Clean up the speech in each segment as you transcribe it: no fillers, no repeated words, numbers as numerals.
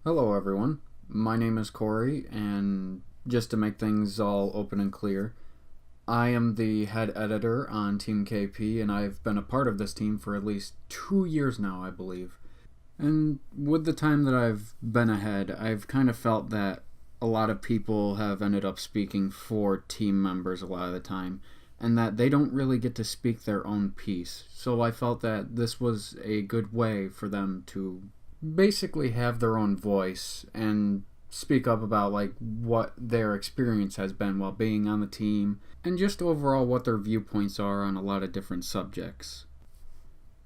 Hello everyone, my name is Corey, and just to make things all open and clear, I am the head editor on Team KP, and I've been a part of this team for at least 2 years now, I believe. And with the time that I've been ahead, I've kind of felt that a lot of people have ended up speaking for team members a lot of the time, and that they don't really get to speak their own piece. So I felt that this was a good way for them to basically have their own voice and speak up about like what their experience has been while being on the team and just overall what their viewpoints are on a lot of different subjects.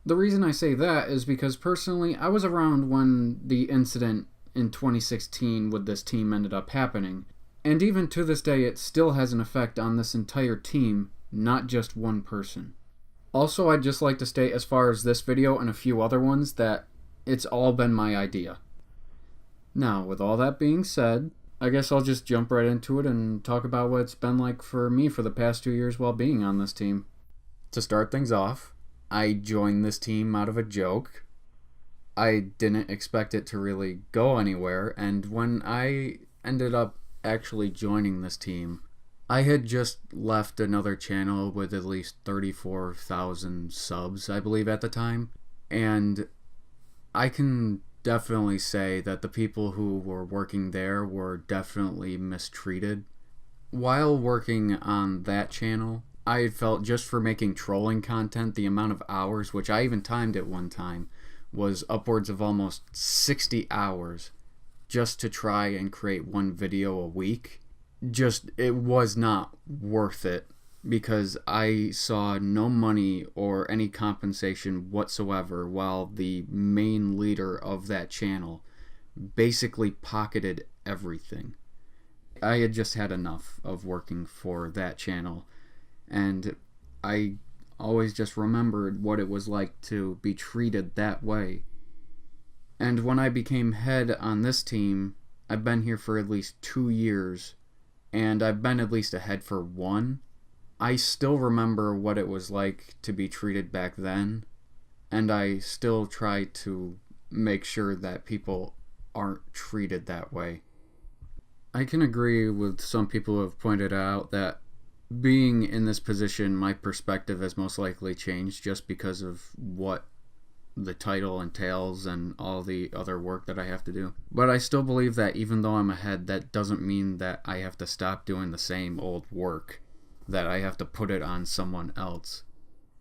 The reason I say that is because personally I was around when the incident in 2016 with this team ended up happening, and even to this day it still has an effect on this entire team, not just one person. Also, I'd just like to state as far as this video and a few other ones that it's all been my idea. Now, with all that being said, I guess I'll just jump right into it and talk about what it's been like for me for the past 2 years while being on this team. To start things off, I joined this team out of a joke. I didn't expect it to really go anywhere, and when I ended up actually joining this team, I had just left another channel with at least 34,000 subs, I believe, at the time, and I can definitely say that the people who were working there were definitely mistreated. While working on that channel, I felt just for making trolling content, the amount of hours, which I even timed at one time, was upwards of almost 60 hours just to try and create one video a week. It was not worth it, because I saw no money or any compensation whatsoever while the main leader of that channel basically pocketed everything. I had just had enough of working for that channel, and I always just remembered what it was like to be treated that way. And when I became head on this team, I've been here for at least 2 years, and I've been at least a head for 1. I still remember what it was like to be treated back then, and I still try to make sure that people aren't treated that way. I can agree with some people who have pointed out that being in this position, my perspective has most likely changed just because of what the title entails and all the other work that I have to do. But I still believe that even though I'm ahead, that doesn't mean that I have to stop doing the same old work, that I have to put it on someone else.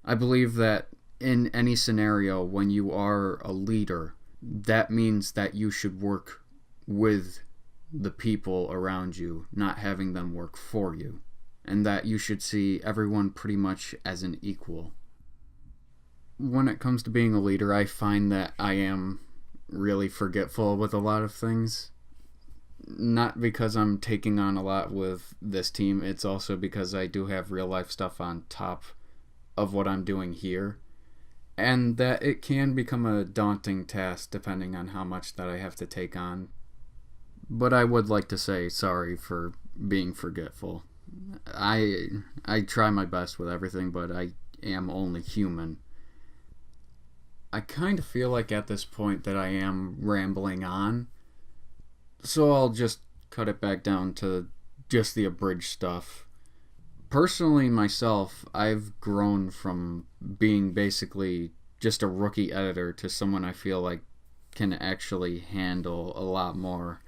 I believe that in any scenario, when you are a leader, that means that you should work with the people around you, not having them work for you, and that you should see everyone pretty much as an equal. When it comes to being a leader, I find that I am really forgetful with a lot of things. Not because I'm taking on a lot with this team, it's also because I do have real life stuff on top of what I'm doing here, and that it can become a daunting task depending on how much that I have to take on. But I would like to say sorry for being forgetful. I try my best with everything, but I am only human. I kind of feel like at this point that I am rambling on, so I'll just cut it back down to just the abridged stuff. Personally, myself, I've grown from being basically just a rookie editor to someone I feel like can actually handle a lot more.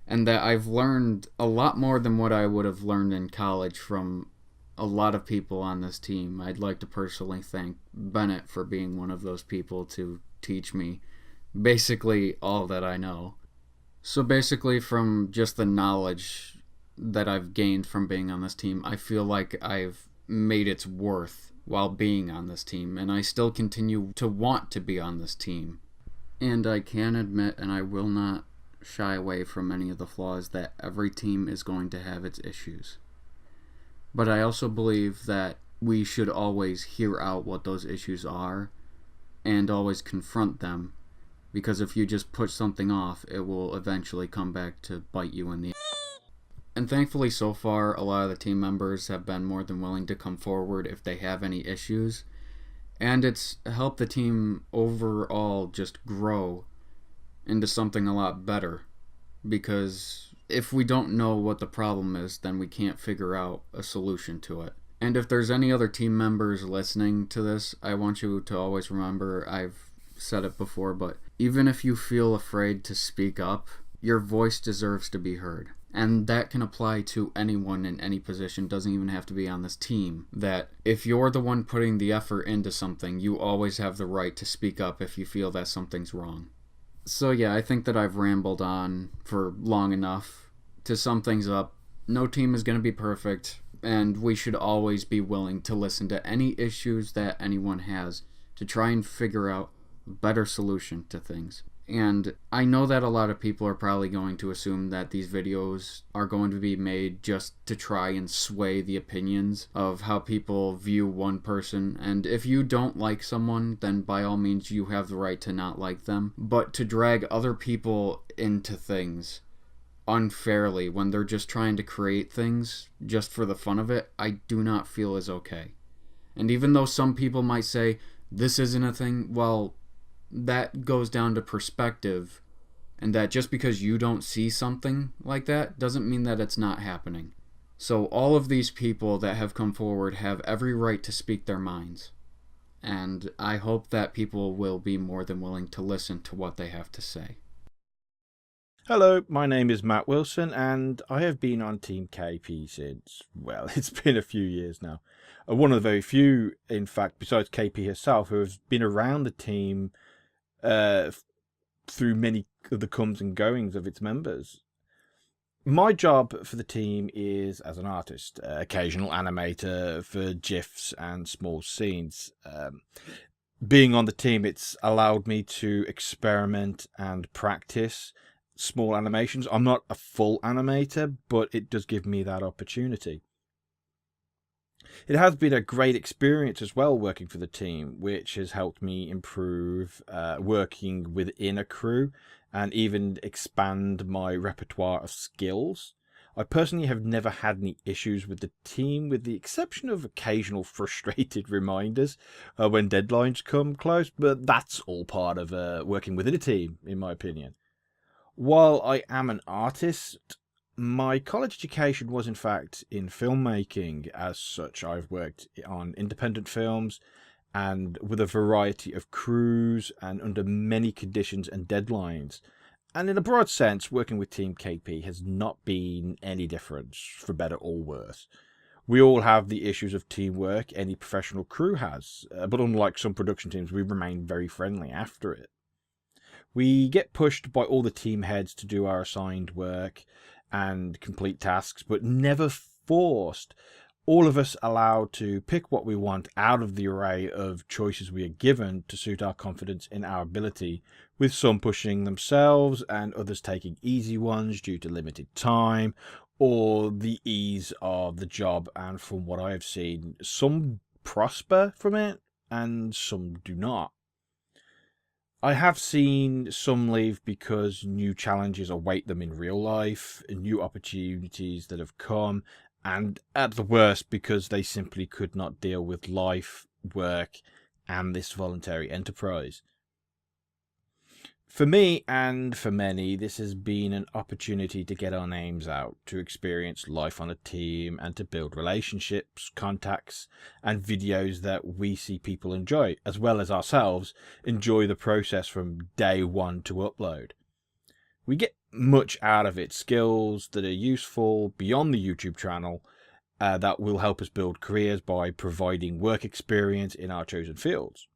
And that I've learned a lot more than what I would have learned in college from a lot of people on this team. I'd like to personally thank Bennett for being one of those people to teach me basically all that I know. So basically, from just the knowledge that I've gained from being on this team, I feel like I've made its worth while being on this team, and I still continue to want to be on this team. And I can admit, and I will not shy away from any of the flaws, that every team is going to have its issues. But I also believe that we should always hear out what those issues are and always confront them, because if you just put something off, it will eventually come back to bite you in the ass. And thankfully so far, a lot of the team members have been more than willing to come forward if they have any issues, and it's helped the team overall just grow into something a lot better because if we don't know what the problem is, then we can't figure out a solution to it. And if there's any other team members listening to this, I want you to always remember, I've said it before, but even if you feel afraid to speak up, your voice deserves to be heard. And that can apply to anyone in any position, doesn't even have to be on this team. That if you're the one putting the effort into something, you always have the right to speak up if you feel that something's wrong. So yeah, I think that I've rambled on for long enough. To sum things up, no team is going to be perfect, and we should always be willing to listen to any issues that anyone has to try and figure out a better solution to things. And I know that a lot of people are probably going to assume that these videos are going to be made just to try and sway the opinions of how people view one person. And if you don't like someone, then by all means you have the right to not like them. But to drag other people into things unfairly when they're just trying to create things just for the fun of it, I do not feel is okay. And even though some people might say, this isn't a thing, well, that goes down to perspective, and that just because you don't see something like that doesn't mean that it's not happening. So all of these people that have come forward have every right to speak their minds, and I hope that people will be more than willing to listen to what they have to say. Hello, my name is Matt Wilson, and I have been on Team KP since, well, it's been a few years now. One of the very few, in fact, besides KP herself, who has been around the team through many of the comes and goings of its members. My job for the team is as an artist, occasional animator for GIFs and small scenes. Being on the team, it's allowed me to experiment and practice small animations. I'm not a full animator, but it does give me that opportunity. It has been a great experience as well working for the team, which has helped me improve working within a crew and even expand my repertoire of skills. I personally have never had any issues with the team, with the exception of occasional frustrated reminders when deadlines come close, but that's all part of working within a team, in my opinion. While I am an artist, my college education was in fact in filmmaking. As such, I've worked on independent films and with a variety of crews and under many conditions and deadlines. And in a broad sense, working with Team KP has not been any different, for better or worse. We all have the issues of teamwork any professional crew has, but unlike some production teams, we remain very friendly after it. We get pushed by all the team heads to do our assigned work and complete tasks, but never forced. All of us allowed to pick what we want out of the array of choices we are given to suit our confidence in our ability, with some pushing themselves and others taking easy ones due to limited time or the ease of the job. And from what I have seen, some prosper from it and some do not. I have seen some leave because new challenges await them in real life, new opportunities that have come, and at the worst because they simply could not deal with life, work, and this voluntary enterprise. For me and for many, this has been an opportunity to get our names out, to experience life on a team, and to build relationships, contacts, and videos that we see people enjoy, as well as ourselves enjoy the process from day one to upload. We get much out of it, skills that are useful beyond the YouTube channel that will help us build careers by providing work experience in our chosen fields.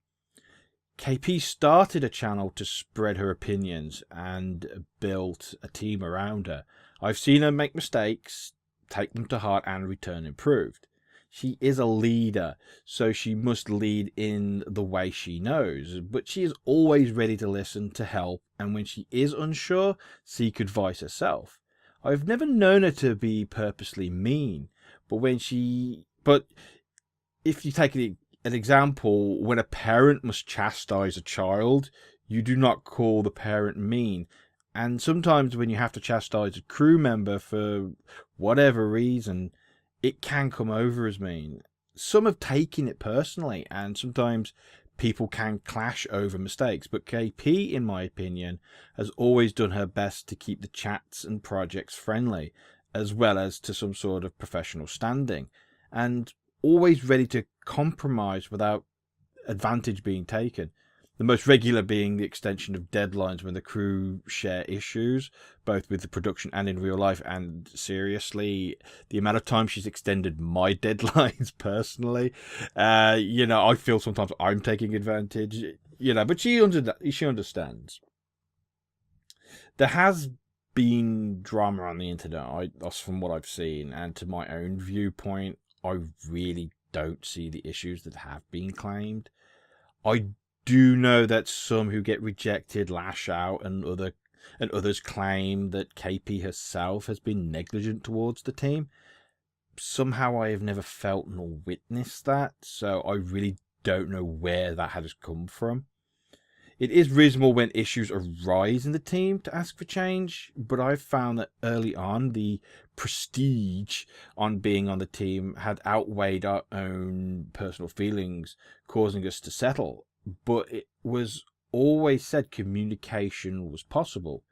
KP started a channel to spread her opinions and built a team around her. I've seen her make mistakes, take them to heart, and return improved. She is a leader, so she must lead in the way she knows, but she is always ready to listen, to help, and when she is unsure, seek advice herself. I've never known her to be purposely mean, but if you take an example, when a parent must chastise a child, you do not call the parent mean. And sometimes when you have to chastise a crew member for whatever reason, it can come over as mean. Some have taken it personally, and sometimes people can clash over mistakes, but KP, in my opinion, has always done her best to keep the chats and projects friendly, as well as to some sort of professional standing, and always ready to compromise without advantage being taken. The most regular being the extension of deadlines when the crew share issues, both with the production and in real life. And seriously, the amount of time she's extended my deadlines personally, I feel sometimes I'm taking advantage, but she understands. There has been drama on the internet, from what I've seen, and to my own viewpoint, I really don't see the issues that have been claimed. I do know that some who get rejected lash out, and others claim that KP herself has been negligent towards the team. Somehow I have never felt nor witnessed that, so I really don't know where that has come from. It is reasonable when issues arise in the team to ask for change, but I've found that early on the prestige on being on the team had outweighed our own personal feelings, causing us to settle. But it was always said communication was possible,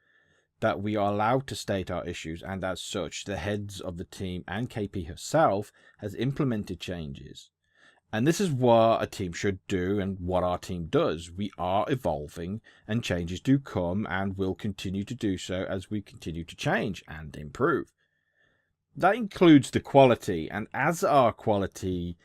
that we are allowed to state our issues, and as such, the heads of the team and KP herself has implemented changes. And this is what a team should do and what our team does. We are evolving, and changes do come and will continue to do so as we continue to change and improve. That includes the quality, and as our quality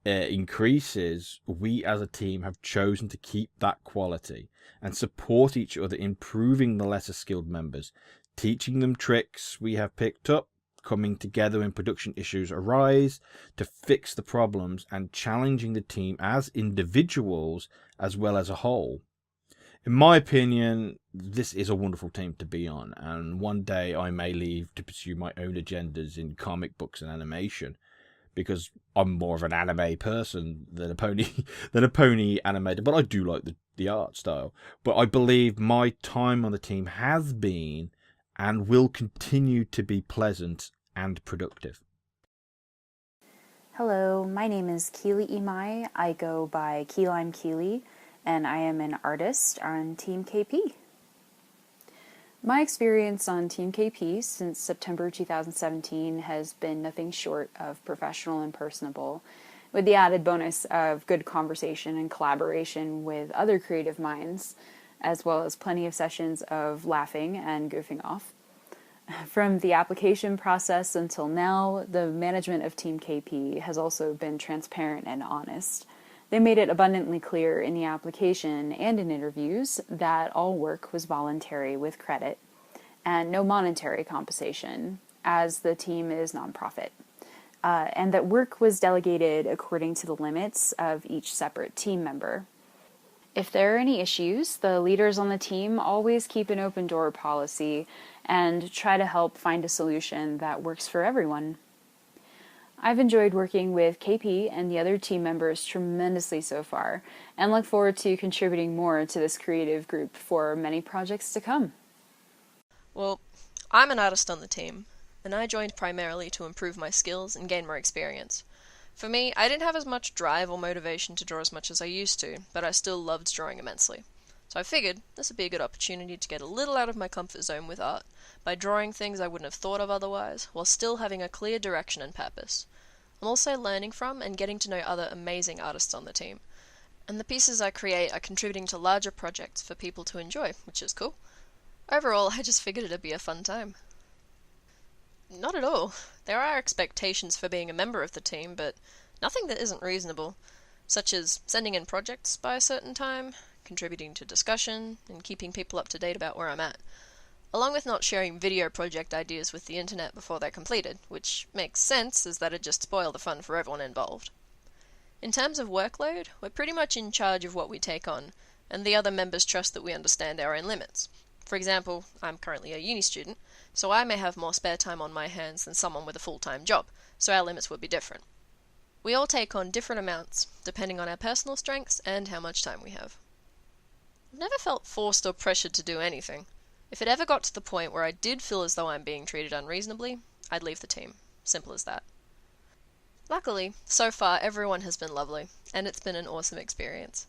increases, we as a team have chosen to keep that quality and support each other, improving the lesser skilled members, teaching them tricks we have picked up, coming together when production issues arise to fix the problems, and challenging the team as individuals as well as a whole. In my opinion, this is a wonderful team to be on, and one day I may leave to pursue my own agendas in comic books and animation, because I'm more of an anime person than a pony animator, but I do like the art style. But I believe my time on the team has been and will continue to be pleasant and productive. Hello, my name is Keely Imai. I go by Keely, and I am an artist on Team KP. My experience on Team KP since September 2017 has been nothing short of professional and personable, with the added bonus of good conversation and collaboration with other creative minds, as well as plenty of sessions of laughing and goofing off. From the application process until now, the management of Team KP has also been transparent and honest. They made it abundantly clear in the application and in interviews that all work was voluntary with credit and no monetary compensation, as the team is nonprofit, and that work was delegated according to the limits of each separate team member. If there are any issues, the leaders on the team always keep an open door policy and try to help find a solution that works for everyone. I've enjoyed working with KP and the other team members tremendously so far, and look forward to contributing more to this creative group for many projects to come. Well, I'm an artist on the team, and I joined primarily to improve my skills and gain more experience. For me, I didn't have as much drive or motivation to draw as much as I used to, but I still loved drawing immensely. So I figured this would be a good opportunity to get a little out of my comfort zone with art, by drawing things I wouldn't have thought of otherwise, while still having a clear direction and purpose. I'm also learning from and getting to know other amazing artists on the team, and the pieces I create are contributing to larger projects for people to enjoy, which is cool. Overall, I just figured it'd be a fun time. Not at all. There are expectations for being a member of the team, but nothing that isn't reasonable, such as sending in projects by a certain time, contributing to discussion, and keeping people up to date about where I'm at, along with not sharing video project ideas with the internet before they're completed, which makes sense as that'd just spoil the fun for everyone involved. In terms of workload, we're pretty much in charge of what we take on, and the other members trust that we understand our own limits. For example, I'm currently a uni student, so I may have more spare time on my hands than someone with a full-time job, so our limits would be different. We all take on different amounts, depending on our personal strengths and how much time we have. I've never felt forced or pressured to do anything. If it ever got to the point where I did feel as though I'm being treated unreasonably, I'd leave the team. Simple as that. Luckily, so far everyone has been lovely, and it's been an awesome experience.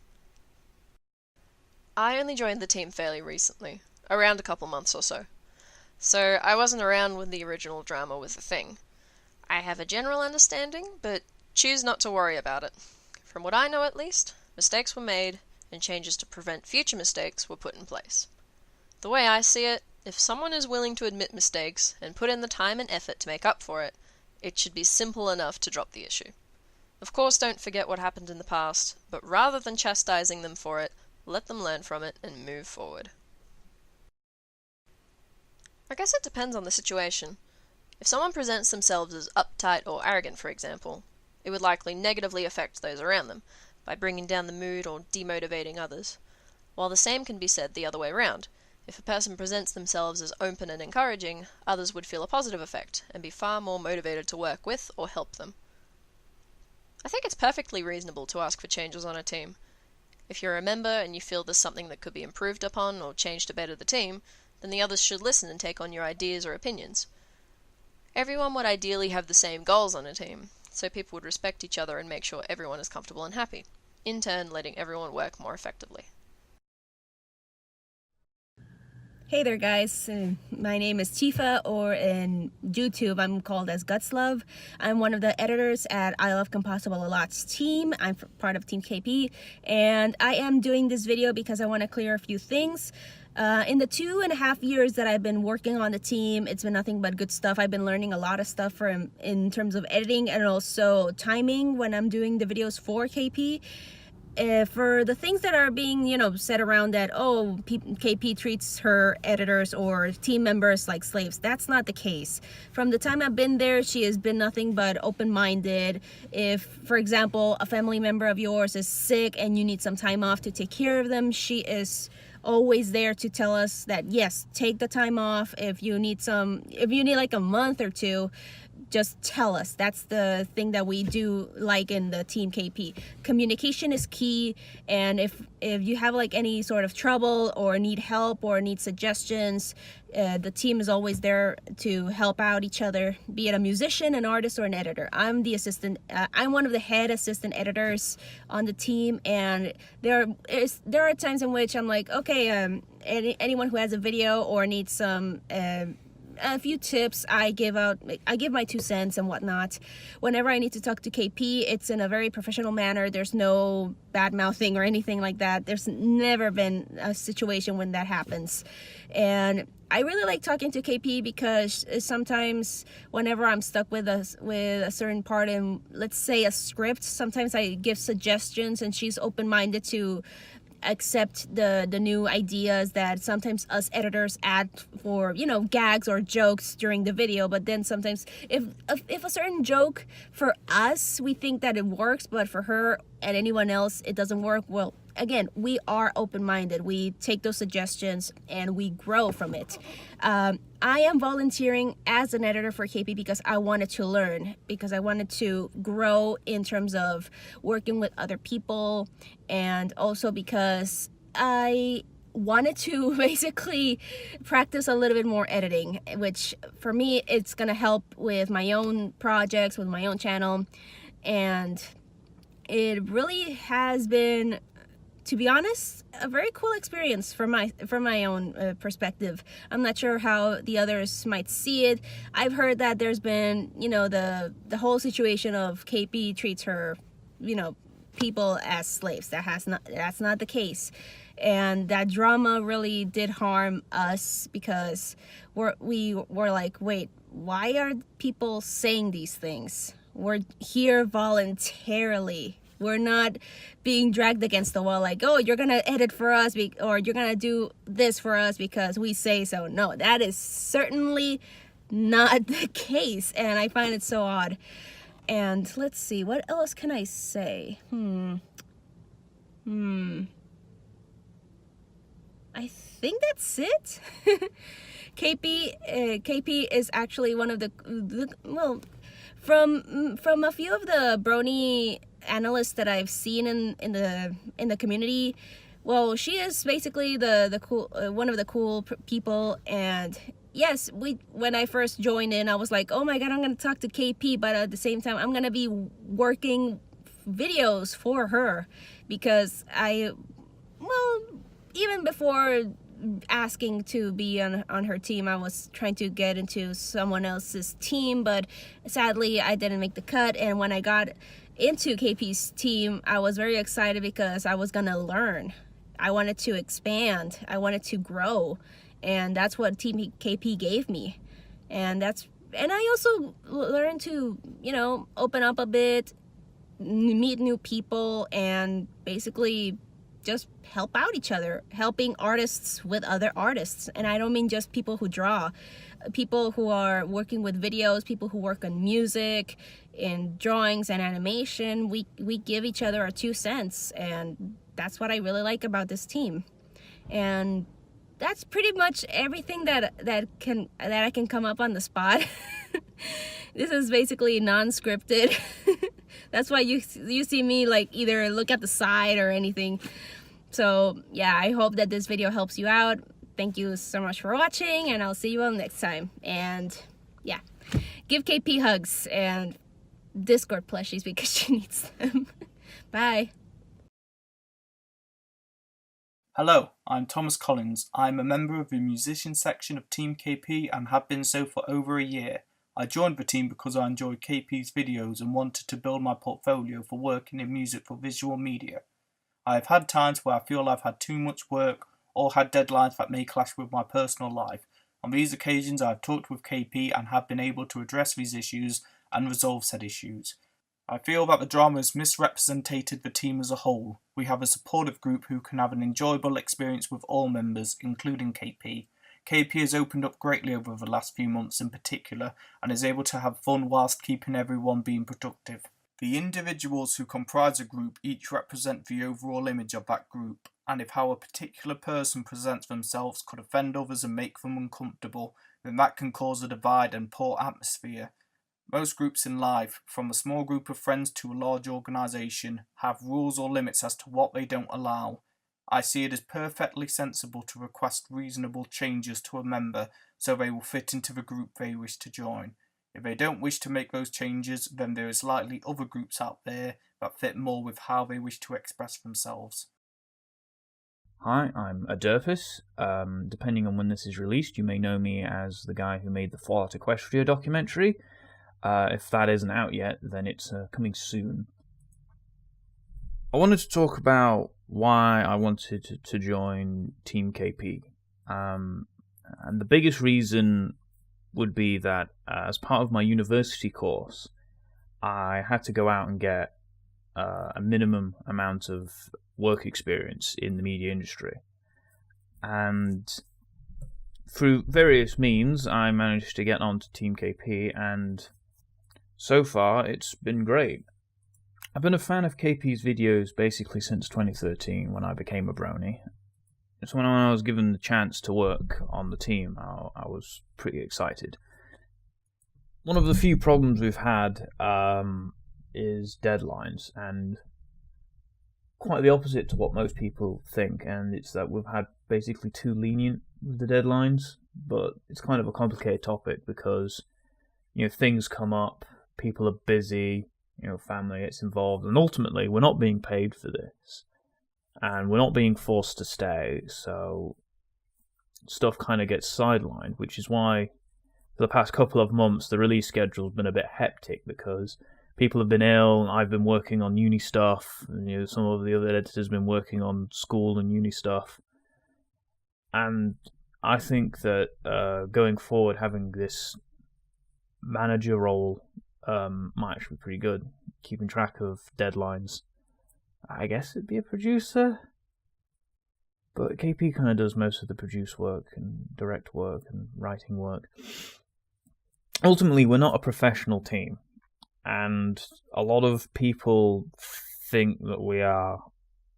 I only joined the team fairly recently, around a couple months or so. So I wasn't around when the original drama was a thing. I have a general understanding, but choose not to worry about it. From what I know at least, mistakes were made, and changes to prevent future mistakes were put in place. The way I see it, if someone is willing to admit mistakes and put in the time and effort to make up for it, it should be simple enough to drop the issue. Of course, don't forget what happened in the past, but rather than chastising them for it, let them learn from it and move forward. I guess it depends on the situation. If someone presents themselves as uptight or arrogant, for example, it would likely negatively affect those around them, by bringing down the mood or demotivating others. While the same can be said the other way around. If a person presents themselves as open and encouraging, others would feel a positive effect, and be far more motivated to work with or help them. I think it's perfectly reasonable to ask for changes on a team. If you're a member and you feel there's something that could be improved upon or changed to better the team, then the others should listen and take on your ideas or opinions. Everyone would ideally have the same goals on a team, so people would respect each other and make sure everyone is comfortable and happy, in turn letting everyone work more effectively. Hey there guys, my name is Tifa, or in YouTube I'm called as Gutslove. I'm one of the editors at I Love Composable a Lot's team. I'm part of Team KP, and I am doing this video because I want to clear a few things. In the 2.5 years that I've been working on the team, it's been nothing but good stuff. I've been learning a lot of stuff in terms of editing and also timing when I'm doing the videos for KP. For the things that are being, said around that, oh, KP treats her editors or team members like slaves, that's not the case. From the time I've been there, she has been nothing but open-minded. If, for example, a family member of yours is sick and you need some time off to take care of them, she is always there to tell us that, yes, take the time off. If you need like a month or two, just tell us. That's the thing that we do like in the Team KP. Communication is key, and if you have like any sort of trouble or need help or need suggestions, the team is always there to help out each other, be it a musician, an artist, or an editor. I'm the assistant. I'm one of the head assistant editors on the team, and there are times in which I'm like, okay, anyone who has a video or needs some a few tips, I give my 2 cents and whatnot. Whenever I need to talk to KP, it's in a very professional manner. There's no bad mouthing or anything like that. There's never been a situation when that happens. And I really like talking to KP because sometimes whenever I'm stuck with a certain part in, let's say, a script, sometimes I give suggestions and she's open-minded to accept the new ideas that sometimes us editors add for, gags or jokes during the video. But then sometimes if a certain joke for us, we think that it works, but for her and anyone else it doesn't work, well, again, we are open-minded. We take those suggestions and we grow from it. I am volunteering as an editor for KP because I wanted to learn, because I wanted to grow in terms of working with other people, and also because I wanted to basically practice a little bit more editing, which for me, it's gonna help with my own projects, with my own channel. And it really has been, to be honest, a very cool experience from my own perspective. I'm not sure how the others might see it. I've heard that there's been, the whole situation of KP treats her, people as slaves. That's not the case. And that drama really did harm us because we were like, wait, why are people saying these things? We're here voluntarily. We're not being dragged against the wall like, oh, you're going to edit for us or you're going to do this for us because we say so. No, that is certainly not the case. And I find it so odd. And let's see, what else can I say? I think that's it. KP is actually one of the well, from a few of the brony analysts that I've seen in the community, well, she is basically the cool one of the cool people. And yes, when I first joined in, I was like, oh my god, I'm gonna talk to KP, but at the same time I'm gonna be working videos for her because even before asking to be on her team, I was trying to get into someone else's team, but sadly I didn't make the cut. And when I got into KP's team, I was very excited because I was gonna learn. I wanted to expand, I wanted to grow, and that's what Team KP gave me. And I also learned to, open up a bit, meet new people, and basically just help out each other, helping artists with other artists. And I don't mean just people who draw, people who are working with videos, people who work on music, in drawings and animation. We give each other our 2 cents, and that's what I really like about this team. And that's pretty much everything that I can come up on the spot. This is basically non-scripted. That's why you see me like either look at the side or anything. So yeah, I hope that this video helps you out. Thank you so much for watching, and I'll see you all next time. And yeah, give KP hugs and Discord plushies because she needs them. Bye. Hello, I'm Thomas Collins. I'm a member of the musician section of Team KP and have been so for over a year. I joined the team because I enjoyed KP's videos and wanted to build my portfolio for working in music for visual media. I have had times where I feel I've had too much work or had deadlines that may clash with my personal life. On these occasions I have talked with KP and have been able to address these issues and resolve said issues. I feel that the drama has misrepresented the team as a whole. We have a supportive group who can have an enjoyable experience with all members, including KP. KP has opened up greatly over the last few months in particular and is able to have fun whilst keeping everyone being productive. The individuals who comprise a group each represent the overall image of that group, and if how a particular person presents themselves could offend others and make them uncomfortable, then that can cause a divide and poor atmosphere. Most groups in life, from a small group of friends to a large organisation, have rules or limits as to what they don't allow. I see it as perfectly sensible to request reasonable changes to a member so they will fit into the group they wish to join. If they don't wish to make those changes, then there is likely other groups out there that fit more with how they wish to express themselves. Hi, I'm Aderpis. Depending on when this is released, you may know me as the guy who made the Fallout Equestria documentary. If that isn't out yet, then it's coming soon. I wanted to talk about why I wanted to join Team KP. And the biggest reason would be that as part of my university course, I had to go out and get a minimum amount of work experience in the media industry. And through various means, I managed to get onto Team KP, and so far it's been great. I've been a fan of KP's videos basically since 2013 when I became a brony. So when I was given the chance to work on the team, I was pretty excited. One of the few problems we've had is deadlines, and quite the opposite to what most people think, and it's that we've had basically too lenient with the deadlines, but it's kind of a complicated topic because, things come up, people are busy, family gets involved, and ultimately we're not being paid for this, and we're not being forced to stay, so stuff kind of gets sidelined, which is why for the past couple of months the release schedule's been a bit hectic because people have been ill, I've been working on uni stuff, and some of the other editors have been working on school and uni stuff, and I think that going forward having this manager role might actually be pretty good, keeping track of deadlines. I guess it'd be a producer, but KP kind of does most of the produce work and direct work and writing work. Ultimately, we're not a professional team, and a lot of people think that we are,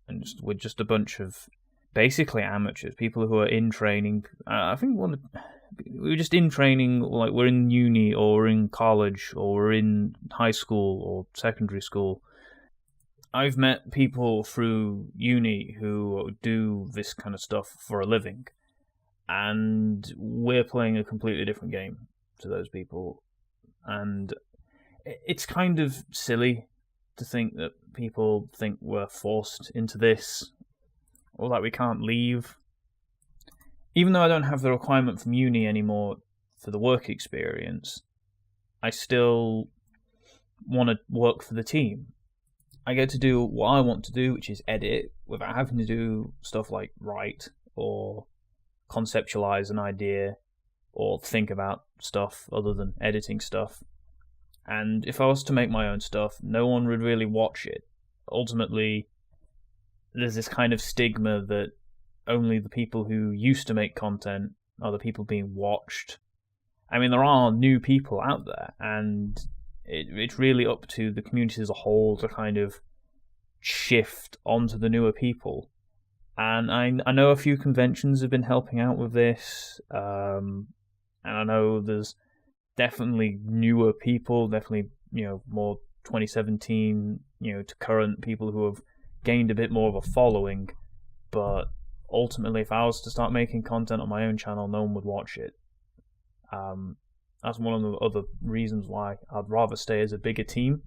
and we're just a bunch of basically amateurs, people who are in training. I think we're just in training, like we're in uni or we're in college or we're in high school or secondary school. I've met people through uni who do this kind of stuff for a living, and we're playing a completely different game to those people, and it's kind of silly to think that people think we're forced into this, or that we can't leave. Even though I don't have the requirement from uni anymore for the work experience, I still want to work for the team. I get to do what I want to do, which is edit, without having to do stuff like write or conceptualize an idea or think about stuff other than editing stuff. And if I was to make my own stuff, no one would really watch it. Ultimately, there's this kind of stigma that only the people who used to make content are the people being watched. I mean, there are new people out there, and it's really up to the community as a whole to kind of shift onto the newer people. And I know a few conventions have been helping out with this, and I know there's definitely newer people, definitely, more 2017, to current people who have gained a bit more of a following, but ultimately, if I was to start making content on my own channel, no one would watch it. That's one of the other reasons why I'd rather stay as a bigger team.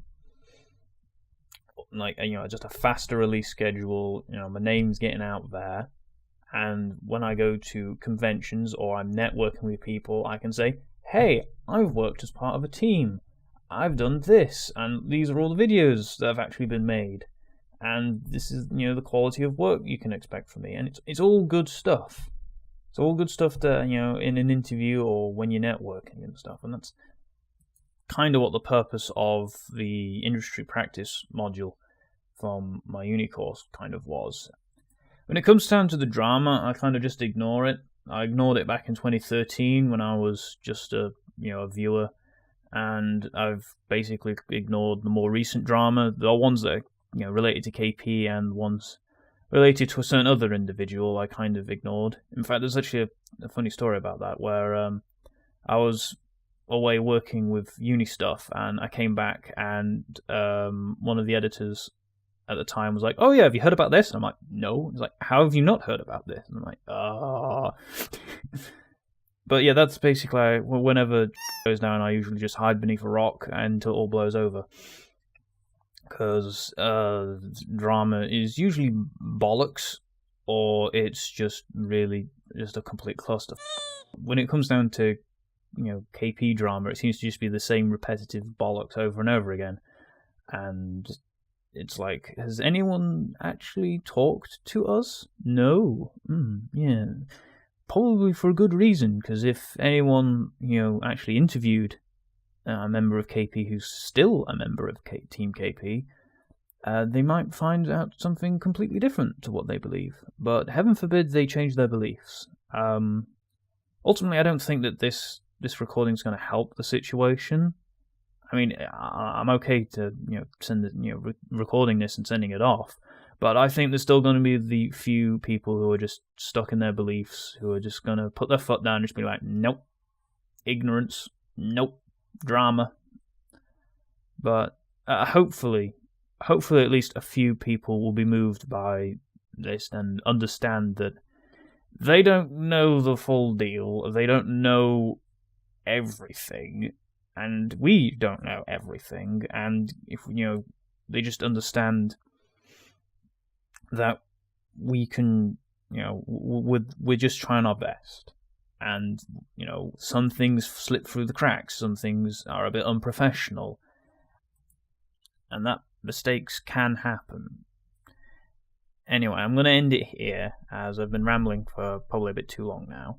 Like, just a faster release schedule, my name's getting out there, and when I go to conventions or I'm networking with people, I can say, hey, I've worked as part of a team, I've done this, and these are all the videos that have actually been made, and this is, the quality of work you can expect from me, and it's all good stuff. It's all good stuff to, in an interview or when you're networking and stuff. And that's kind of what the purpose of the industry practice module from my uni course kind of was. When it comes down to the drama, I kind of just ignore it. I ignored it back in 2013 when I was just a viewer. And I've basically ignored the more recent drama. The ones that are, related to KP and ones related to a certain other individual, I kind of ignored. In fact, there's actually a funny story about that, where I was away working with uni stuff, and I came back, and one of the editors at the time was like, "Oh yeah, have you heard about this?" And I'm like, "No." He's like, "How have you not heard about this?" And I'm like, "Ah." But yeah, that's basically whenever it goes down, I usually just hide beneath a rock until it all blows over. Because drama is usually bollocks, or it's just really just a complete cluster. When it comes down to, KP drama, it seems to just be the same repetitive bollocks over and over again. And it's like, has anyone actually talked to us? No. Yeah. Probably for a good reason, because if anyone, actually interviewed a member of KP who's still a member of Team KP, they might find out something completely different to what they believe. But heaven forbid they change their beliefs. Ultimately, I don't think that this recording's going to help the situation. I mean, I'm okay to send recording this and sending it off, but I think there's still going to be the few people who are just stuck in their beliefs, who are just going to put their foot down and just be like, nope, ignorance, nope, drama. But hopefully at least a few people will be moved by this and understand that they don't know the full deal, they don't know everything, and we don't know everything, and if they just understand that we can, we're just trying our best. And, some things slip through the cracks, some things are a bit unprofessional, and that mistakes can happen. Anyway, I'm going to end it here, as I've been rambling for probably a bit too long now.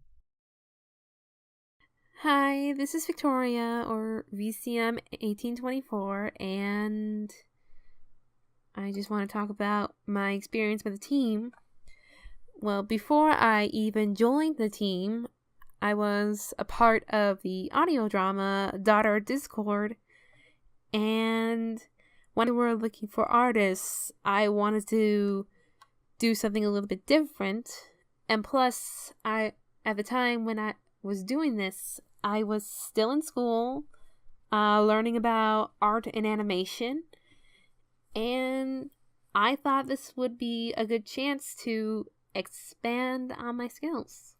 Hi, this is Victoria, or VCM1824, and I just want to talk about my experience with the team. Well, before I even joined the team, I was a part of the audio drama Daughter Discord, and when we were looking for artists, I wanted to do something a little bit different, and plus, at the time when I was doing this, I was still in school, learning about art and animation, and I thought this would be a good chance to expand on my skills.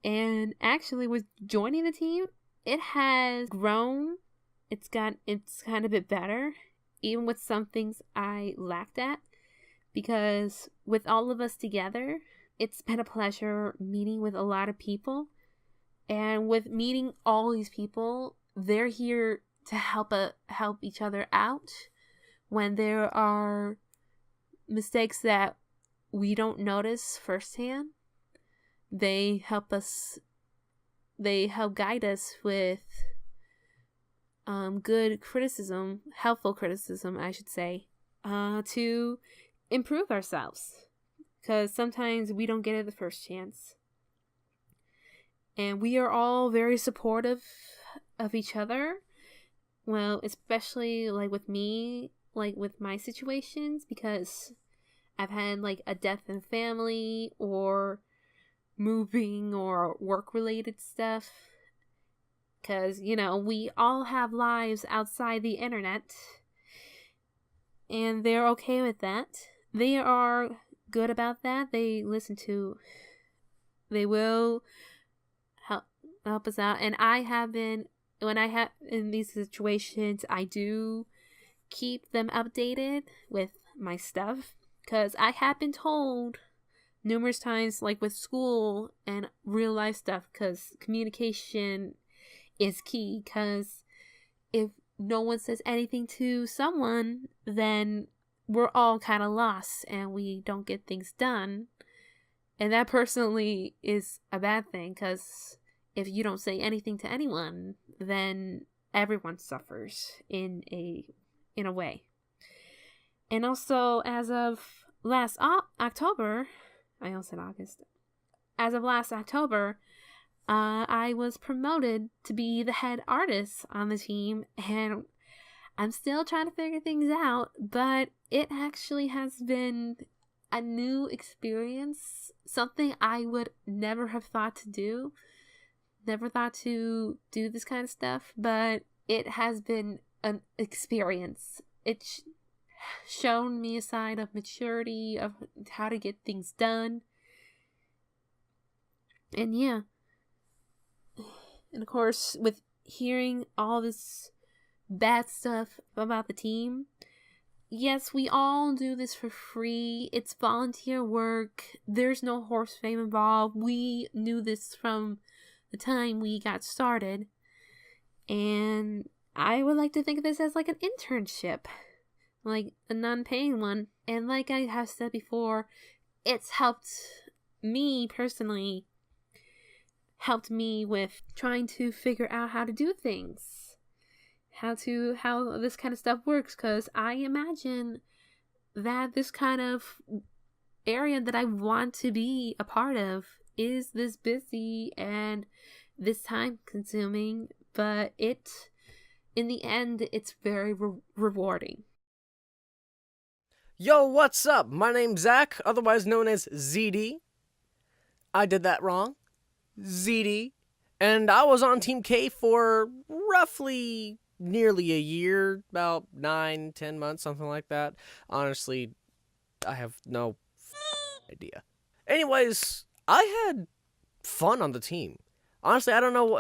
And actually, with joining the team, it has grown. It's kind of a bit better, even with some things I lacked at. because with all of us together, it's been a pleasure meeting with a lot of people. And with meeting all these people, they're here to help each other out when there are mistakes that we don't notice firsthand. They help guide us with good criticism, helpful criticism, I should say, to improve ourselves. Because sometimes we don't get it the first chance. And we are all very supportive of each other. Well, especially like with me, like with my situations, because I've had like a death in family or moving or work related stuff. Because, you know, we all have lives outside the internet. And they're okay with that. They are good about that. They will help us out. And I have been, when I have in these situations, I do keep them updated with my stuff. Because I have been told numerous times, like with school and real life stuff, because communication is key. Because if no one says anything to someone, then we're all kind of lost and we don't get things done. And that personally is a bad thing, because if you don't say anything to anyone, then everyone suffers in a way. And also, as of last October, I almost said August. As of last October, I was promoted to be the head artist on the team, and I'm still trying to figure things out, but it actually has been a new experience, something I would never have thought to do. Never thought to do this kind of stuff, but it has been an experience. It's shown me a side of maturity, of how to get things done. And yeah. And of course, with hearing all this bad stuff about the team, yes, we all do this for free. It's volunteer work. There's no horse fame involved. We knew this from the time we got started. And I would like to think of this as like an internship, like a non-paying one. And like I have said before, it's helped me personally, helped me with trying to figure out how to do things, how this kind of stuff works, because I imagine that this kind of area that I want to be a part of is this busy and this time consuming, but in the end, it's very rewarding. Yo, what's up? My name's Zack, otherwise known as ZD. I did that wrong. ZD. And I was on Team K for roughly nearly a year, about 9-10 months, something like that. Honestly, I have no idea. Anyways, I had fun on the team. Honestly, I don't know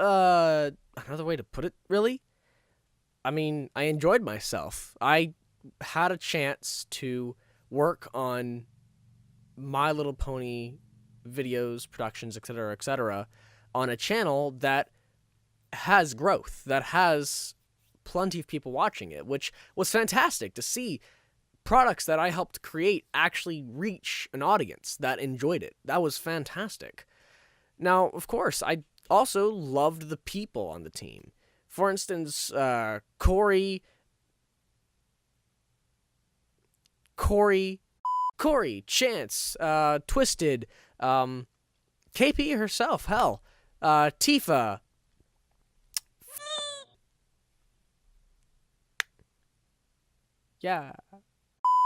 another way to put it, really. I mean, I enjoyed myself. I had a chance to work on My Little Pony videos, productions, etc., on a channel that has growth, that has plenty of people watching it, which was fantastic to see products that I helped create actually reach an audience that enjoyed it. That was fantastic. Now, of course, I also loved the people on the team. For instance, Corey, Chance, Twisted, KP herself, hell, Tifa, yeah,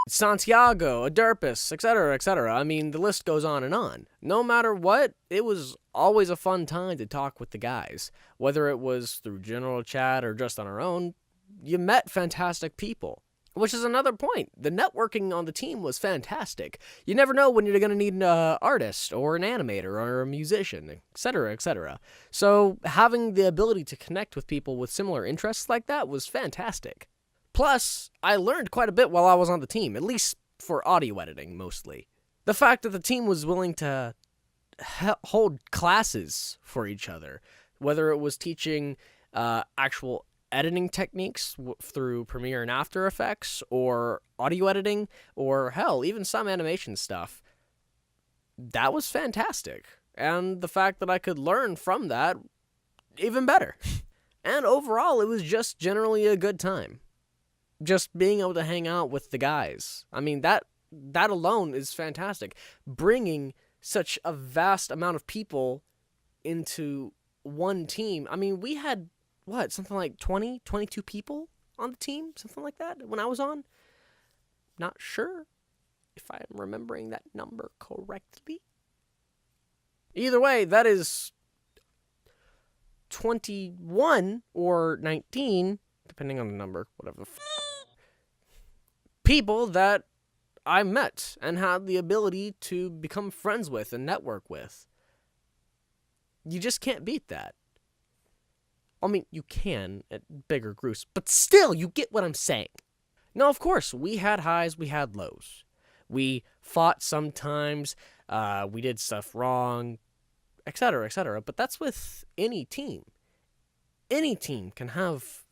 Santiago, Aderpis, etc. I mean, the list goes on and on. No matter what, it was always a fun time to talk with the guys. Whether it was through general chat or just on our own, you met fantastic people. Which is another point. The networking on the team was fantastic. You never know when you're going to need an artist or an animator or a musician, etc. So having the ability to connect with people with similar interests like that was fantastic. Plus, I learned quite a bit while I was on the team, at least for audio editing mostly. The fact that the team was willing to hold classes for each other, whether it was teaching actual editing techniques through Premiere and After Effects, or audio editing, or hell, even some animation stuff, that was fantastic. And the fact that I could learn from that, even better. And overall, it was just generally a good time. Just being able to hang out with the guys. I mean, that alone is fantastic. Bringing such a vast amount of people into one team. I mean, we had, something like 20, 22 people on the team? Something like that when I was on? Not sure if I'm remembering that number correctly. Either way, that is 21 or 19, depending on the number, whatever people that I met and had the ability to become friends with and network with. You just can't beat that. I mean, you can at bigger groups, but still, you get what I'm saying. Now, of course, we had highs, we had lows. We fought sometimes, we did stuff wrong, etc., etc. But that's with any team. Any team can have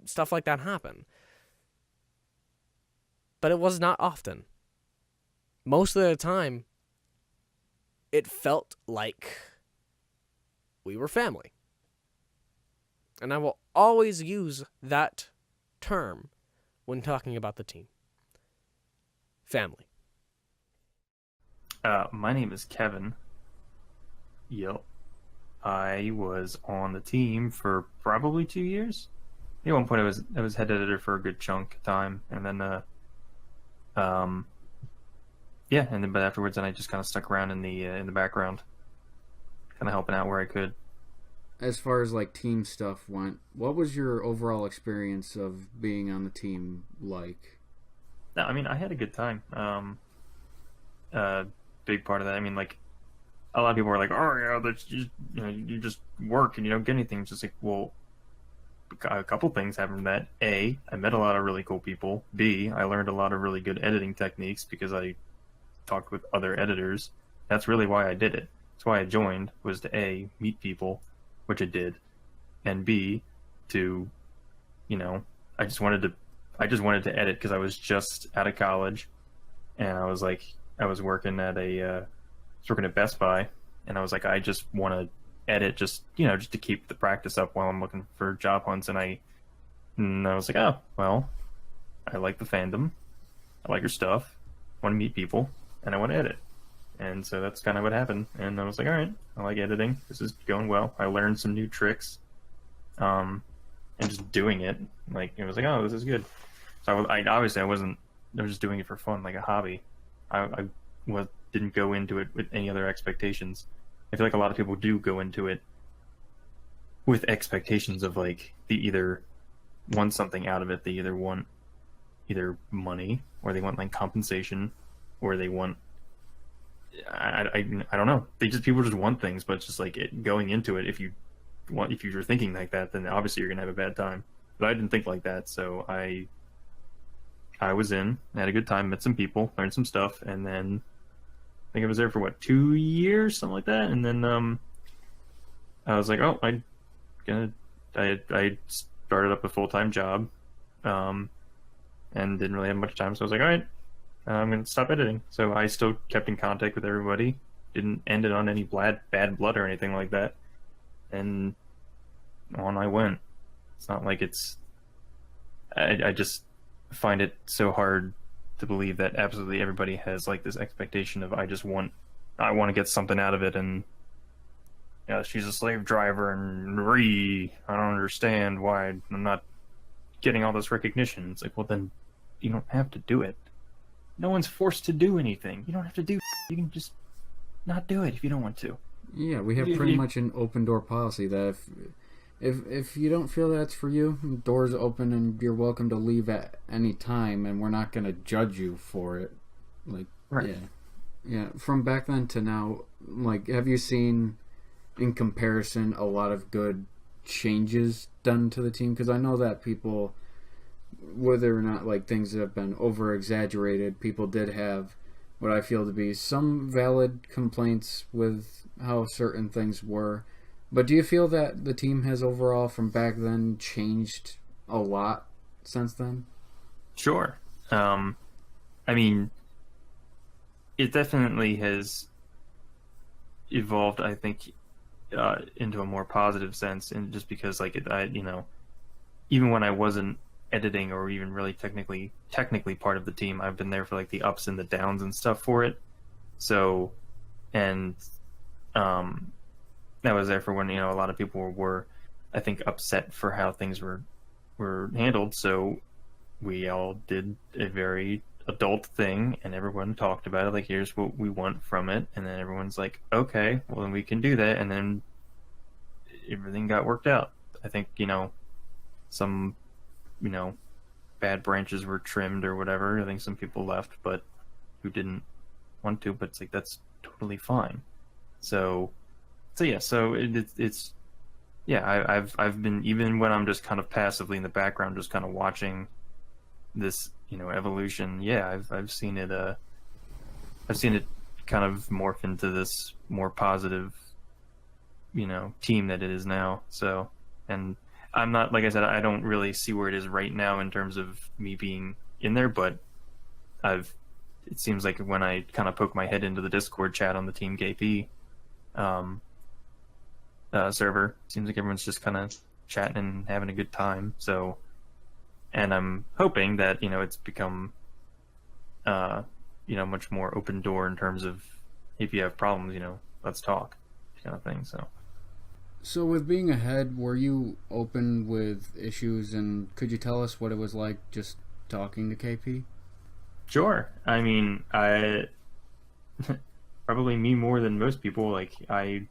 stuff like that happen. But it was not often. Most of the time, it felt like we were family. And I will always use that term when talking about the team. Family. My name is Kevin. Yep. I was on the team for probably 2 years. At one point, I was head editor for a good chunk of time, and then but afterwards, then I just kind of stuck around in the background, kind of helping out where I could. As far as like team stuff went, what was your overall experience of being on the team like? No, I mean, I had a good time. Big part of that, I mean, like, a lot of people were like, "Oh yeah, that's just, you just work and you don't get anything." It's just like, well, a couple things happened from that. A, I met a lot of really cool people. B, I learned a lot of really good editing techniques because I talked with other editors. That's really why I did it. That's why I joined, was to A, meet people, which I did, and B, to, I just wanted to edit because I was just out of college, and I was working at Best Buy, and I was like, I just want to edit just to keep the practice up while I'm looking for job hunts, and I was like, oh, well, I like the fandom, I like your stuff, I want to meet people, and I want to edit. And so that's kind of what happened, and I was like, all right, I like editing, this is going well. I learned some new tricks, and just doing it, like, it was like, oh, this is good. So I was just doing it for fun, like a hobby. I didn't go into it with any other expectations. I feel like a lot of people do go into it with expectations of, like, they either want something out of it. They either want money, or they want, like, compensation, or they want, I don't know. People just want things, but it's just like going into it. If you're thinking like that, then obviously you're gonna have a bad time. But I didn't think like that, so I was in, had a good time, met some people, learned some stuff, and then I think I was there for 2 years, something like that. And then I was like, oh, I started up a full-time job, and didn't really have much time, so I was like, all right, I'm gonna stop editing. So I still kept in contact with everybody, didn't end it on any bad blood or anything like that, and on I went. It's not like I just find it so hard to believe that absolutely everybody has, like, this expectation of I want to get something out of it, and she's a slave driver, and I don't understand why I'm not getting all this recognition. It's like, well, then you don't have to do it. No one's forced to do anything. You don't have to do. You can just not do it if you don't want to. Yeah, we have pretty much an open door policy that if you don't feel that's for you, doors open and you're welcome to leave at any time, and we're not going to judge you for it. Like, right. Yeah. From back then to now, like, have you seen, in comparison, a lot of good changes done to the team? Because I know that people whether or not like things have been over exaggerated, people did have what I feel to be some valid complaints with how certain things were. But do you feel that the team has overall from back then changed a lot since then? Sure. I mean, it definitely has evolved, I think, into a more positive sense, and just because, like, even when I wasn't editing or even really technically part of the team, I've been there for like the ups and the downs and stuff for it. So, and I was there for when a lot of people were I think upset for how things were handled. So we all did a very adult thing, and everyone talked about it. Like, here's what we want from it, and then everyone's like, okay, well then we can do that, and then everything got worked out. I think some bad branches were trimmed or whatever. I think some people left, but who didn't want to. But it's like, that's totally fine. So yeah. So it's yeah. I've been, even when I'm just kind of passively in the background, just kind of watching this evolution. Yeah, I've seen it. I've seen it kind of morph into this more positive team that it is now. So, and I'm not, like I said, I don't really see where it is right now in terms of me being in there, but it seems like when I kind of poke my head into the Discord chat on the Team KP server, it seems like everyone's just kind of chatting and having a good time. So, and I'm hoping that, it's become, much more open door in terms of, if you have problems, let's talk, kind of thing. So with being ahead, were you open with issues, and could you tell us what it was like just talking to KP? Sure. I mean, I probably me more than most people. Like, I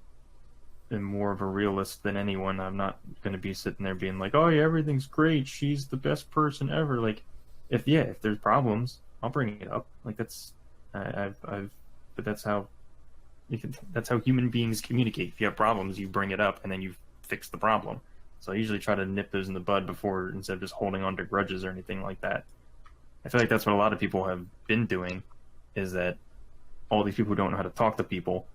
am more of a realist than anyone. I'm not going to be sitting there being like, oh yeah, everything's great, she's the best person ever. Like, if there's problems, I'll bring it up. Like, that's but that's how human beings communicate. If you have problems, you bring it up and then you fix the problem. So I usually try to nip those in the bud before, instead of just holding on to grudges or anything like that. I feel like that's what a lot of people have been doing, is that all these people who don't know how to talk to people,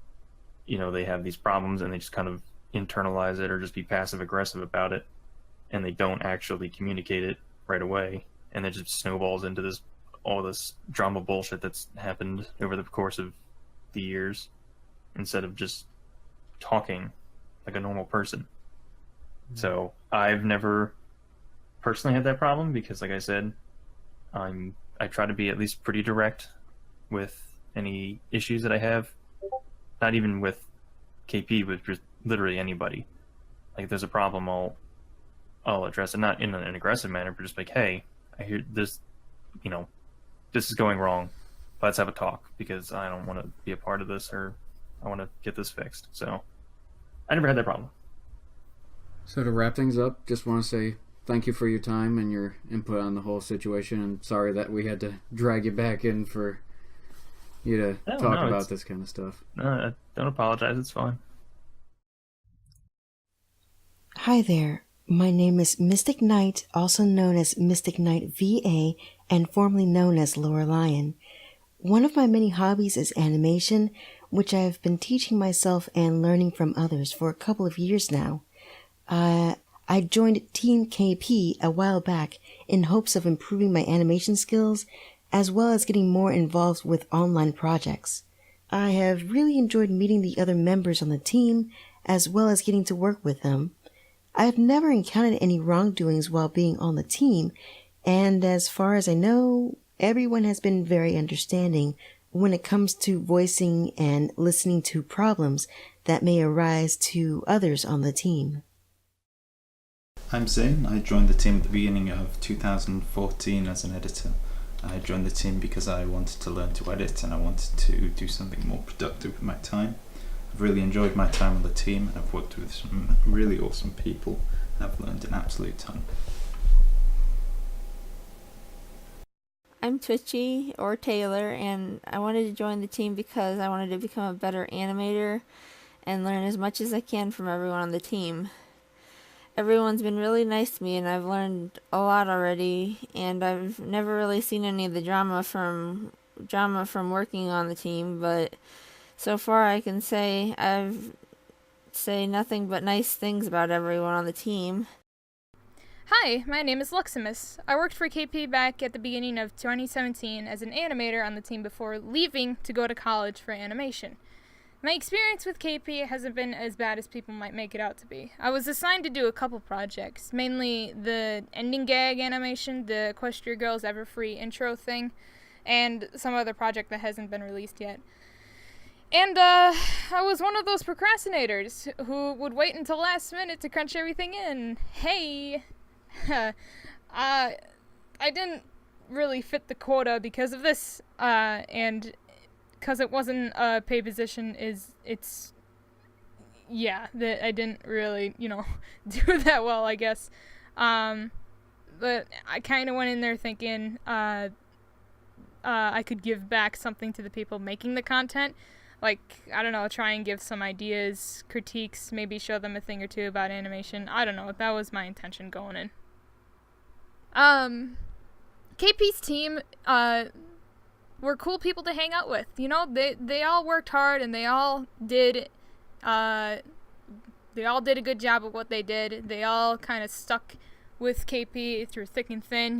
they have these problems and they just kind of internalize it or just be passive aggressive about it, and they don't actually communicate it right away, and it just snowballs into all this drama bullshit that's happened over the course of the years, instead of just talking like a normal person. So I've never personally had that problem, because, like I said, I try to be at least pretty direct with any issues that I have. Not even with KP, with just literally anybody. Like, if there's a problem, I'll address it, not in an aggressive manner, but just like, hey, I hear this, this is going wrong. Let's have a talk, because I don't want to be a part of this, or I want to get this fixed. So I never had that problem. So to wrap things up, just want to say thank you for your time and your input on the whole situation, and sorry that we had to drag you back in for you to talk about this kind of stuff. No, don't apologize. It's fine. Hi there. My name is MysticNight, also known as MysticNight VA, and formerly known as Laura Lion. One of my many hobbies is animation, which I have been teaching myself and learning from others for a couple of years now. I joined Team KP a while back in hopes of improving my animation skills, as well as getting more involved with online projects. I have really enjoyed meeting the other members on the team, as well as getting to work with them. I have never encountered any wrongdoings while being on the team, and as far as I know, everyone has been very understanding when it comes to voicing and listening to problems that may arise to others on the team. I'm Zain. I joined the team at the beginning of 2014 as an editor. I joined the team because I wanted to learn to edit and I wanted to do something more productive with my time. I've really enjoyed my time on the team, and I've worked with some really awesome people, and I've learned an absolute ton. I'm Twitchy, or Taylor, and I wanted to join the team because I wanted to become a better animator and learn as much as I can from everyone on the team. everyone's been really nice to me, and I've learned a lot already, and I've never really seen any of the drama from working on the team, but so far I can say I've say nothing but nice things about everyone on the team. Hi, my name is Luximus. I worked for KP back at the beginning of 2017 as an animator on the team before leaving to go to college for animation. My experience with KP hasn't been as bad as people might make it out to be. I was assigned to do a couple projects, mainly the ending gag animation, the Equestria Girls Everfree intro thing, and some other project that hasn't been released yet. And I was one of those procrastinators who would wait until last minute to crunch everything in. Hey! I didn't really fit the quota because of this, and because it wasn't a pay position, I didn't really, do that well, I guess. But I kind of went in there thinking I could give back something to the people making the content. Like, I don't know, try and give some ideas, critiques, maybe show them a thing or two about animation. I don't know, that was my intention going in. KP's team, were cool people to hang out with. They all worked hard, and they all did a good job of what they did. They all kind of stuck with KP through thick and thin,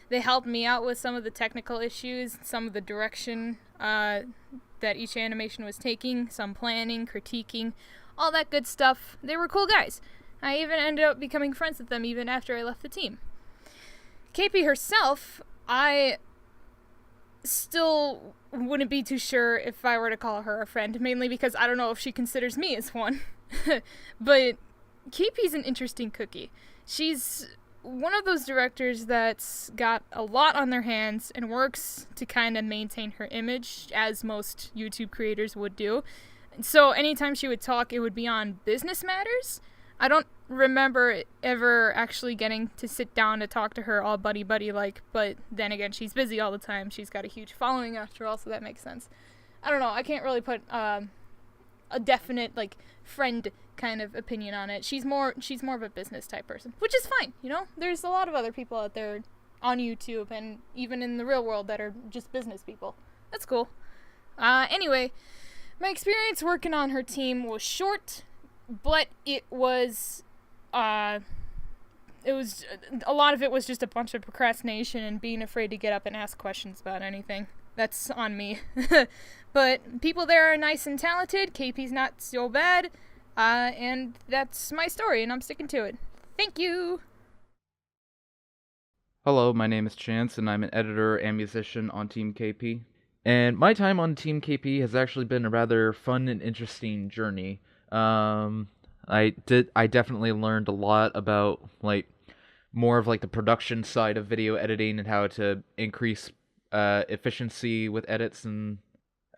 They helped me out with some of the technical issues, some of the direction, that each animation was taking, some planning, critiquing, all that good stuff. They were cool guys. I even ended up becoming friends with them even after I left the team. KP herself, I still wouldn't be too sure if I were to call her a friend, mainly because I don't know if she considers me as one. But KP's an interesting cookie. She's one of those directors that's got a lot on their hands and works to kind of maintain her image, as most YouTube creators would do. So anytime she would talk, it would be on business matters. I don't remember ever actually getting to sit down to talk to her all buddy-buddy like, but then again, she's busy all the time. She's got a huge following after all, so that makes sense. I don't know, I can't really put a definite, friend kind of opinion on it. She's more of a business type person, which is fine, There's a lot of other people out there on YouTube and even in the real world that are just business people. That's cool. Anyway, my experience working on her team was short, but it was a lot of it was just a bunch of procrastination and being afraid to get up and ask questions about anything. That's on me. But people there are nice and talented. KP's not so bad. And that's my story, and I'm sticking to it. Thank you! Hello, my name is Chance, and I'm an editor and musician on Team KP. And my time on Team KP has actually been a rather fun and interesting journey. I definitely learned a lot about, more of, the production side of video editing and how to increase efficiency with edits and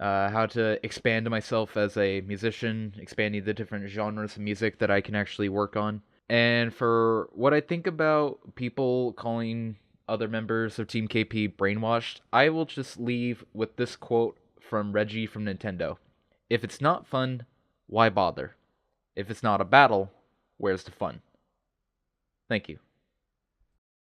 how to expand myself as a musician, expanding the different genres of music that I can actually work on. And for what I think about people calling other members of Team KP brainwashed, I will just leave with this quote from Reggie from Nintendo. If it's not fun, why bother? If it's not a battle, where's the fun? Thank you.